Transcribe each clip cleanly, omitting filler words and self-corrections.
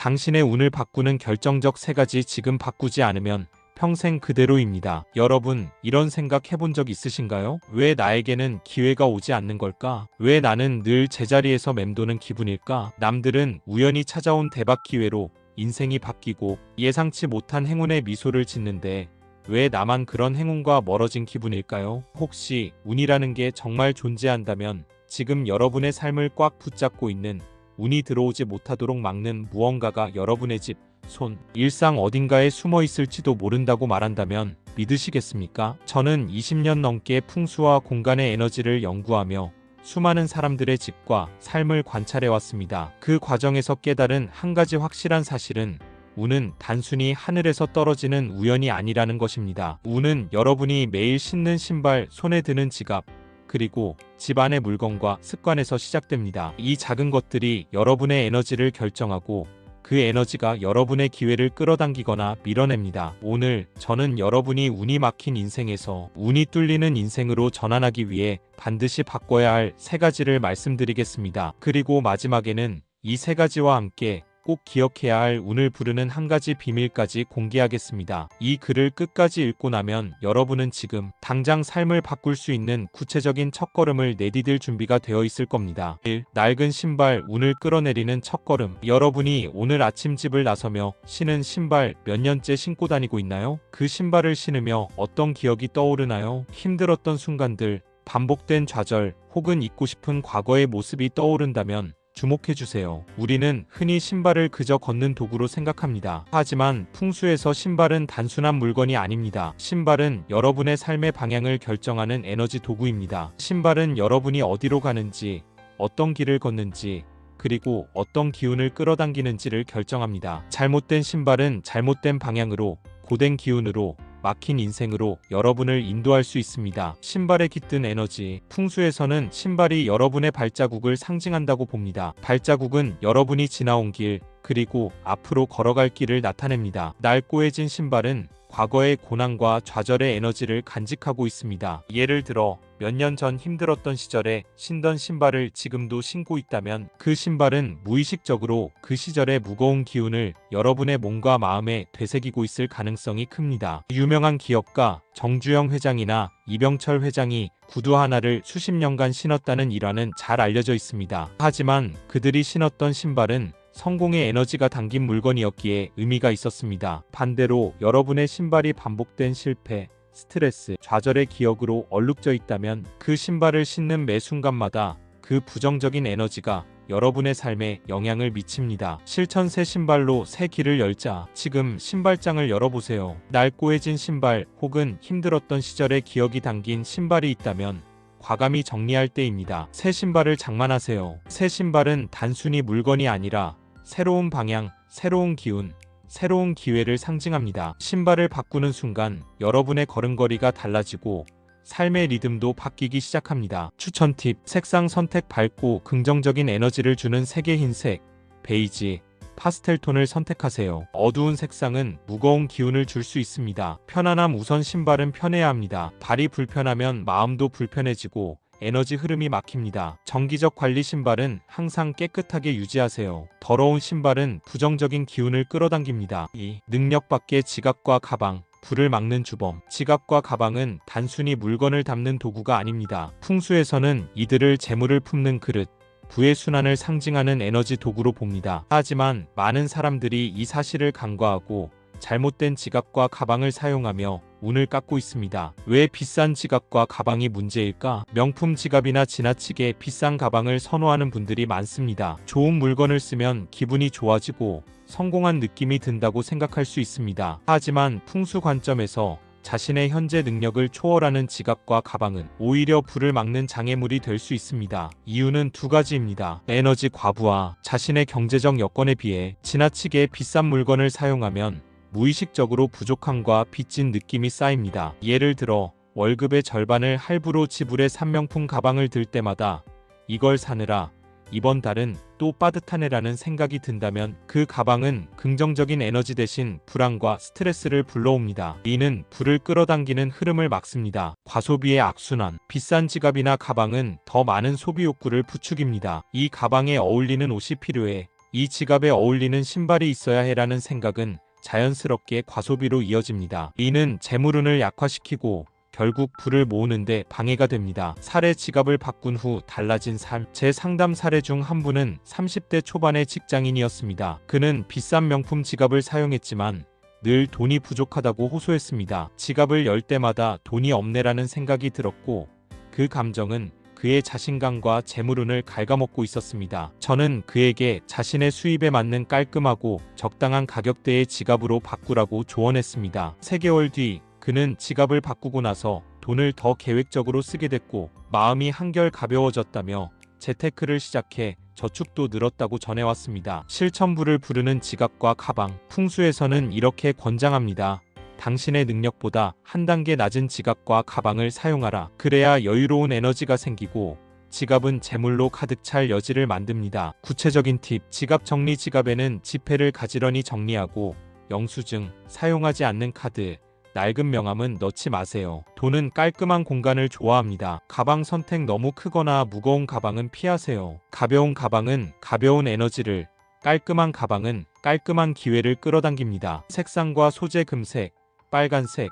당신의 운을 바꾸는 결정적 3가지 지금 바꾸지 않으면 평생 그대로입니다. 여러분, 이런 생각 해본 적 있으신가요? 왜 나에게는 기회가 오지 않는 걸까? 왜 나는 늘 제자리에서 맴도는 기분일까? 남들은 우연히 찾아온 대박 기회로 인생이 바뀌고 예상치 못한 행운의 미소를 짓는데 왜 나만 그런 행운과 멀어진 기분일까요? 혹시 운이라는 게 정말 존재한다면 지금 여러분의 삶을 꽉 붙잡고 있는 운이 들어오지 못하도록 막는 무언가가 여러분의 집, 손, 일상 어딘가에 숨어 있을지도 모른다고 말한다면 믿으시겠습니까? 저는 20년 넘게 풍수와 공간의 에너지를 연구하며 수많은 사람들의 집과 삶을 관찰해왔습니다. 그 과정에서 깨달은 한 가지 확실한 사실은 운은 단순히 하늘에서 떨어지는 우연이 아니라는 것입니다. 운은 여러분이 매일 신는 신발, 손에 드는 지갑, 그리고 집안의 물건과 습관에서 시작됩니다. 이 작은 것들이 여러분의 에너지를 결정하고 그 에너지가 여러분의 기회를 끌어당기거나 밀어냅니다. 오늘 저는 여러분이 운이 막힌 인생에서 운이 뚫리는 인생으로 전환하기 위해 반드시 바꿔야 할 3가지를 말씀드리겠습니다. 그리고 마지막에는 이 3가지와 함께 꼭 기억해야 할 운을 부르는 한 가지 비밀까지 공개하겠습니다. 이 글을 끝까지 읽고 나면 여러분은 지금 당장 삶을 바꿀 수 있는 구체적인 첫걸음을 내디딜 준비가 되어 있을 겁니다. 1. 낡은 신발, 운을 끌어내리는 첫걸음. 여러분이 오늘 아침 집을 나서며 신은 신발 몇 년째 신고 다니고 있나요? 그 신발을 신으며 어떤 기억이 떠오르나요? 힘들었던 순간들, 반복된 좌절, 혹은 잊고 싶은 과거의 모습이 떠오른다면 주목해주세요. 우리는 흔히 신발을 그저 걷는 도구로 생각합니다. 하지만 풍수에서 신발은 단순한 물건이 아닙니다. 신발은 여러분의 삶의 방향을 결정하는 에너지 도구입니다. 신발은 여러분이 어디로 가는지, 어떤 길을 걷는지, 그리고 어떤 기운을 끌어당기는지를 결정합니다. 잘못된 신발은 잘못된 방향으로, 고된 기운으로, 막힌 인생으로 여러분을 인도할 수 있습니다. 신발에 깃든 에너지. 풍수에서는 신발이 여러분의 발자국을 상징한다고 봅니다. 발자국은 여러분이 지나온 길, 그리고 앞으로 걸어갈 길을 나타냅니다. 낡고해진 신발은 과거의 고난과 좌절의 에너지를 간직하고 있습니다. 예를 들어 몇 년 전 힘들었던 시절에 신던 신발을 지금도 신고 있다면 그 신발은 무의식적으로 그 시절의 무거운 기운을 여러분의 몸과 마음에 되새기고 있을 가능성이 큽니다. 유명한 기업가 정주영 회장이나 이병철 회장이 구두 하나를 수십 년간 신었다는 일화는 잘 알려져 있습니다. 하지만 그들이 신었던 신발은 성공의 에너지가 담긴 물건이었기에 의미가 있었습니다. 반대로 여러분의 신발이 반복된 실패, 스트레스, 좌절의 기억으로 얼룩져 있다면 그 신발을 신는 매 순간마다 그 부정적인 에너지가 여러분의 삶에 영향을 미칩니다. 실천 새 신발로 새 길을 열자. 지금 신발장을 열어보세요. 낡고해진 신발 혹은 힘들었던 시절의 기억이 담긴 신발이 있다면 과감히 정리할 때입니다. 새 신발을 장만하세요. 새 신발은 단순히 물건이 아니라 새로운 방향, 새로운 기운, 새로운 기회를 상징합니다. 신발을 바꾸는 순간 여러분의 걸음걸이가 달라지고 삶의 리듬도 바뀌기 시작합니다. 추천 팁, 색상 선택. 밝고 긍정적인 에너지를 주는 색의 흰색, 베이지, 파스텔톤을 선택하세요. 어두운 색상은 무거운 기운을 줄 수 있습니다. 편안함 우선. 신발은 편해야 합니다. 발이 불편하면 마음도 불편해지고 에너지 흐름이 막힙니다. 정기적 관리. 신발은 항상 깨끗하게 유지하세요. 더러운 신발은 부정적인 기운을 끌어당깁니다. 2. 능력 밖의 지갑과 가방. 불을 막는 주범. 지갑과 가방은 단순히 물건을 담는 도구가 아닙니다. 풍수에서는 이들을 재물을 품는 그릇, 부의 순환을 상징하는 에너지 도구로 봅니다. 하지만 많은 사람들이 이 사실을 간과하고 잘못된 지갑과 가방을 사용하며 운을 깎고 있습니다. 왜 비싼 지갑과 가방이 문제일까? 명품 지갑이나 지나치게 비싼 가방을 선호하는 분들이 많습니다. 좋은 물건을 쓰면 기분이 좋아지고 성공한 느낌이 든다고 생각할 수 있습니다. 하지만 풍수 관점에서 자신의 현재 능력을 초월하는 지갑과 가방은 오히려 불을 막는 장애물이 될 수 있습니다. 이유는 2가지입니다. 에너지 과부하. 자신의 경제적 여건에 비해 지나치게 비싼 물건을 사용하면 무의식적으로 부족함과 빚진 느낌이 쌓입니다. 예를 들어 월급의 절반을 할부로 지불해 산 명품 가방을 들 때마다 이걸 사느라 이번 달은 또 빠듯하네라는 생각이 든다면 그 가방은 긍정적인 에너지 대신 불안과 스트레스를 불러옵니다. 이는 불을 끌어당기는 흐름을 막습니다. 과소비의 악순환. 비싼 지갑이나 가방은 더 많은 소비 욕구를 부추깁니다. 이 가방에 어울리는 옷이 필요해. 이 지갑에 어울리는 신발이 있어야 해라는 생각은 자연스럽게 과소비로 이어집니다. 이는 재물운을 약화시키고 결국 부를 모으는데 방해가 됩니다. 사례 지갑을 바꾼 후 달라진 삶. 제 상담 사례 중 한 분은 30대 초반의 직장인이었습니다. 그는 비싼 명품 지갑을 사용했지만 늘 돈이 부족하다고 호소했습니다. 지갑을 열 때마다 돈이 없네라는 생각이 들었고 그 감정은 그의 자신감과 재물운을 갉아먹고 있었습니다. 저는 그에게 자신의 수입에 맞는 깔끔하고 적당한 가격대의 지갑으로 바꾸라고 조언했습니다. 3개월 뒤 그는 지갑을 바꾸고 나서 돈을 더 계획적으로 쓰게 됐고 마음이 한결 가벼워졌다며 재테크를 시작해 저축도 늘었다고 전해왔습니다. 실천부를 부르는 지갑과 가방. 풍수에서는 이렇게 권장합니다. 당신의 능력보다 한 단계 낮은 지갑과 가방을 사용하라. 그래야 여유로운 에너지가 생기고 지갑은 재물로 가득 찰 여지를 만듭니다. 구체적인 팁. 지갑 정리. 지갑에는 지폐를 가지런히 정리하고 영수증, 사용하지 않는 카드, 낡은 명함은 넣지 마세요. 돈은 깔끔한 공간을 좋아합니다. 가방 선택. 너무 크거나 무거운 가방은 피하세요. 가벼운 가방은 가벼운 에너지를, 깔끔한 가방은 깔끔한 기회를 끌어당깁니다. 색상과 소재. 금색, 빨간색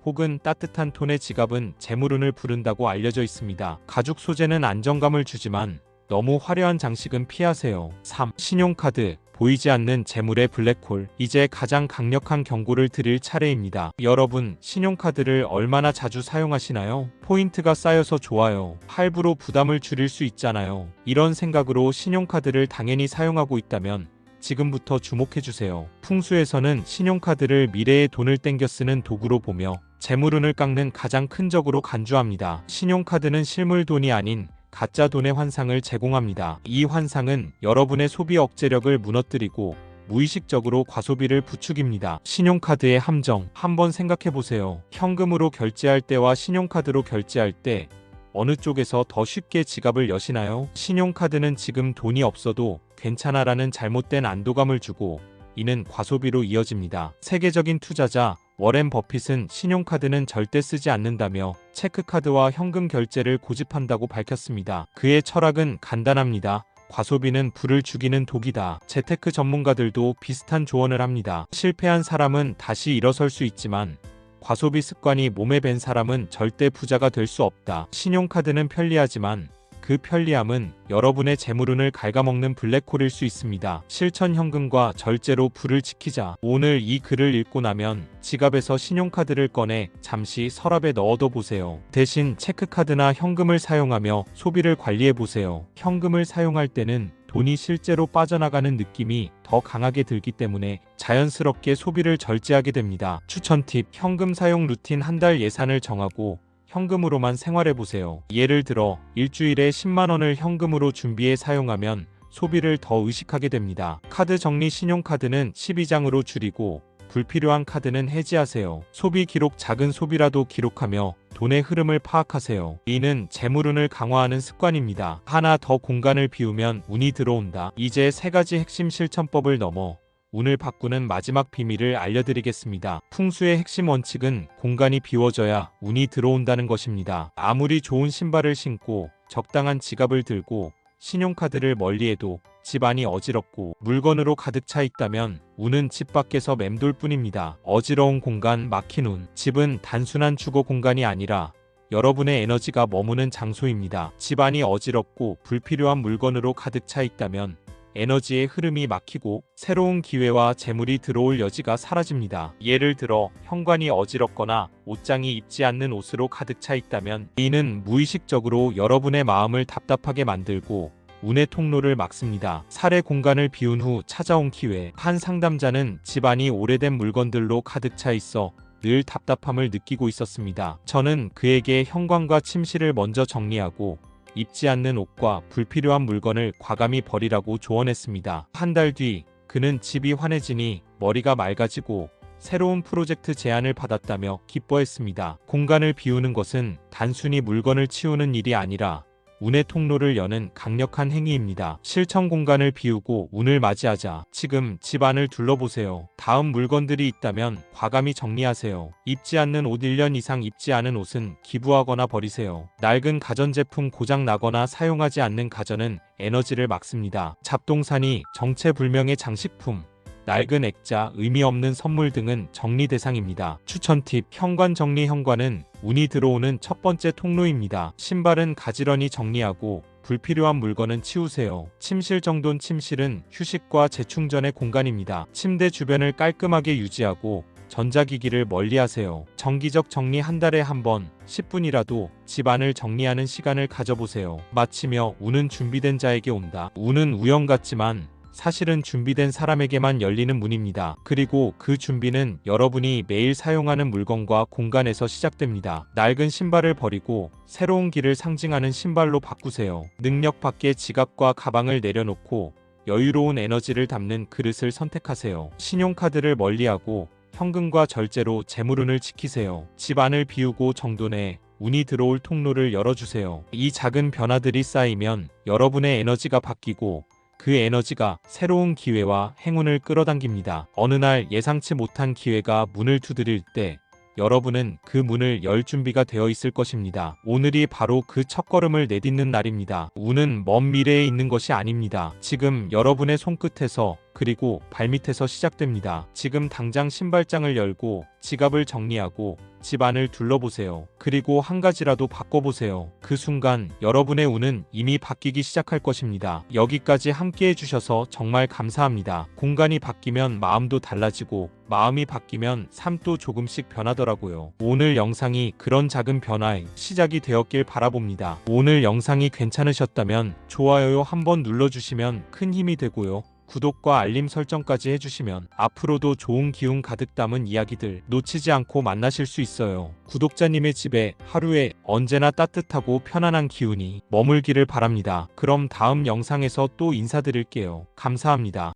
혹은 따뜻한 톤의 지갑은 재물운을 부른다고 알려져 있습니다. 가죽 소재는 안정감을 주지만 너무 화려한 장식은 피하세요. 3. 신용카드. 보이지 않는 재물의 블랙홀. 이제 가장 강력한 경고를 드릴 차례입니다. 여러분, 신용카드를 얼마나 자주 사용하시나요? 포인트가 쌓여서 좋아요. 할부로 부담을 줄일 수 있잖아요. 이런 생각으로 신용카드를 당연히 사용하고 있다면 지금부터 주목해주세요. 풍수에서는 신용카드를 미래의 돈을 땡겨 쓰는 도구로 보며 재물운을 깎는 가장 큰 적으로 간주합니다. 신용카드는 실물 돈이 아닌 가짜 돈의 환상을 제공합니다. 이 환상은 여러분의 소비 억제력을 무너뜨리고 무의식적으로 과소비를 부추깁니다. 신용카드의 함정. 한번 생각해보세요. 현금으로 결제할 때와 신용카드로 결제할 때 어느 쪽에서 더 쉽게 지갑을 여시나요? 신용카드는 지금 돈이 없어도 괜찮아라는 잘못된 안도감을 주고 이는 과소비로 이어집니다. 세계적인 투자자 워렌 버핏은 신용카드는 절대 쓰지 않는다며 체크카드와 현금 결제를 고집한다고 밝혔습니다. 그의 철학은 간단합니다. 과소비는 부를 죽이는 독이다. 재테크 전문가들도 비슷한 조언을 합니다. 실패한 사람은 다시 일어설 수 있지만 과소비 습관이 몸에 밴 사람은 절대 부자가 될 수 없다. 신용카드는 편리하지만 그 편리함은 여러분의 재물운을 갉아먹는 블랙홀일 수 있습니다. 실천. 현금과 절제로 부를 지키자. 오늘 이 글을 읽고 나면 지갑에서 신용카드를 꺼내 잠시 서랍에 넣어둬 보세요. 대신 체크카드나 현금을 사용하며 소비를 관리해 보세요. 현금을 사용할 때는 돈이 실제로 빠져나가는 느낌이 더 강하게 들기 때문에 자연스럽게 소비를 절제하게 됩니다. 추천 팁. 현금 사용 루틴. 한 달 예산을 정하고 현금으로만 생활해보세요. 예를 들어 일주일에 10만원을 현금으로 준비해 사용하면 소비를 더 의식하게 됩니다. 카드 정리. 신용카드는 12장으로 줄이고 불필요한 카드는 해지하세요. 소비 기록. 작은 소비라도 기록하며 돈의 흐름을 파악하세요. 이는 재물운을 강화하는 습관입니다. 하나 더. 공간을 비우면 운이 들어온다. 이제 3가지 핵심 실천법을 넘어 운을 바꾸는 마지막 비밀을 알려드리겠습니다. 풍수의 핵심 원칙은 공간이 비워져야 운이 들어온다는 것입니다. 아무리 좋은 신발을 신고 적당한 지갑을 들고 신용카드를 멀리해도 집 안이 어지럽고 물건으로 가득 차 있다면 운은 집 밖에서 맴돌 뿐입니다. 어지러운 공간. 막힌 운. 집은 단순한 주거 공간이 아니라 여러분의 에너지가 머무는 장소입니다. 집 안이 어지럽고 불필요한 물건으로 가득 차 있다면 에너지의 흐름이 막히고 새로운 기회와 재물이 들어올 여지가 사라집니다. 예를 들어 현관이 어지럽거나 옷장이 입지 않는 옷으로 가득 차 있다면 이는 무의식적으로 여러분의 마음을 답답하게 만들고 운의 통로를 막습니다. 사례. 공간을 비운 후 찾아온 기회. 한 상담자는 집안이 오래된 물건들로 가득 차 있어 늘 답답함을 느끼고 있었습니다. 저는 그에게 현관과 침실을 먼저 정리하고 입지 않는 옷과 불필요한 물건을 과감히 버리라고 조언했습니다. 한 달 뒤 그는 집이 환해지니 머리가 맑아지고 새로운 프로젝트 제안을 받았다며 기뻐했습니다. 공간을 비우는 것은 단순히 물건을 치우는 일이 아니라 운의 통로를 여는 강력한 행위입니다. 실천 공간을 비우고 운을 맞이하자. 지금 집 안을 둘러보세요. 다음 물건들이 있다면 과감히 정리하세요. 입지 않는 옷 1년 이상 입지 않은 옷은 기부하거나 버리세요. 낡은 가전제품 고장 나거나 사용하지 않는 가전은 에너지를 막습니다. 잡동사니, 정체불명의 장식품, 낡은 액자, 의미 없는 선물 등은 정리 대상입니다. 추천 팁, 현관 정리. 현관은 운이 들어오는 첫 번째 통로입니다. 신발은 가지런히 정리하고 불필요한 물건은 치우세요. 침실 정돈. 침실은 휴식과 재충전의 공간입니다. 침대 주변을 깔끔하게 유지하고 전자기기를 멀리하세요. 정기적 정리. 한 달에 한 번 10분이라도 집 안을 정리하는 시간을 가져보세요. 마치며 운은 준비된 자에게 온다. 운은 우연 같지만 사실은 준비된 사람에게만 열리는 문입니다. 그리고 그 준비는 여러분이 매일 사용하는 물건과 공간에서 시작됩니다. 낡은 신발을 버리고 새로운 길을 상징하는 신발로 바꾸세요. 능력 밖의 지갑과 가방을 내려놓고 여유로운 에너지를 담는 그릇을 선택하세요. 신용카드를 멀리하고 현금과 절제로 재물운을 지키세요. 집 안을 비우고 정돈해 운이 들어올 통로를 열어주세요. 이 작은 변화들이 쌓이면 여러분의 에너지가 바뀌고 그 에너지가 새로운 기회와 행운을 끌어당깁니다. 어느 날 예상치 못한 기회가 문을 두드릴 때 여러분은 그 문을 열 준비가 되어 있을 것입니다. 오늘이 바로 그 첫걸음을 내딛는 날입니다. 운은 먼 미래에 있는 것이 아닙니다. 지금 여러분의 손끝에서 그리고 발밑에서 시작됩니다. 지금 당장 신발장을 열고 지갑을 정리하고 집 안을 둘러보세요. 그리고 한 가지라도 바꿔보세요. 그 순간 여러분의 운은 이미 바뀌기 시작할 것입니다. 여기까지 함께 해주셔서 정말 감사합니다. 공간이 바뀌면 마음도 달라지고 마음이 바뀌면 삶도 조금씩 변하더라고요. 오늘 영상이 그런 작은 변화의 시작이 되었길 바라봅니다. 오늘 영상이 괜찮으셨다면 좋아요 한번 눌러주시면 큰 힘이 되고요. 구독과 알림 설정까지 해주시면 앞으로도 좋은 기운 가득 담은 이야기들 놓치지 않고 만나실 수 있어요. 구독자님의 집에 하루에 언제나 따뜻하고 편안한 기운이 머물기를 바랍니다. 그럼 다음 영상에서 또 인사드릴게요. 감사합니다.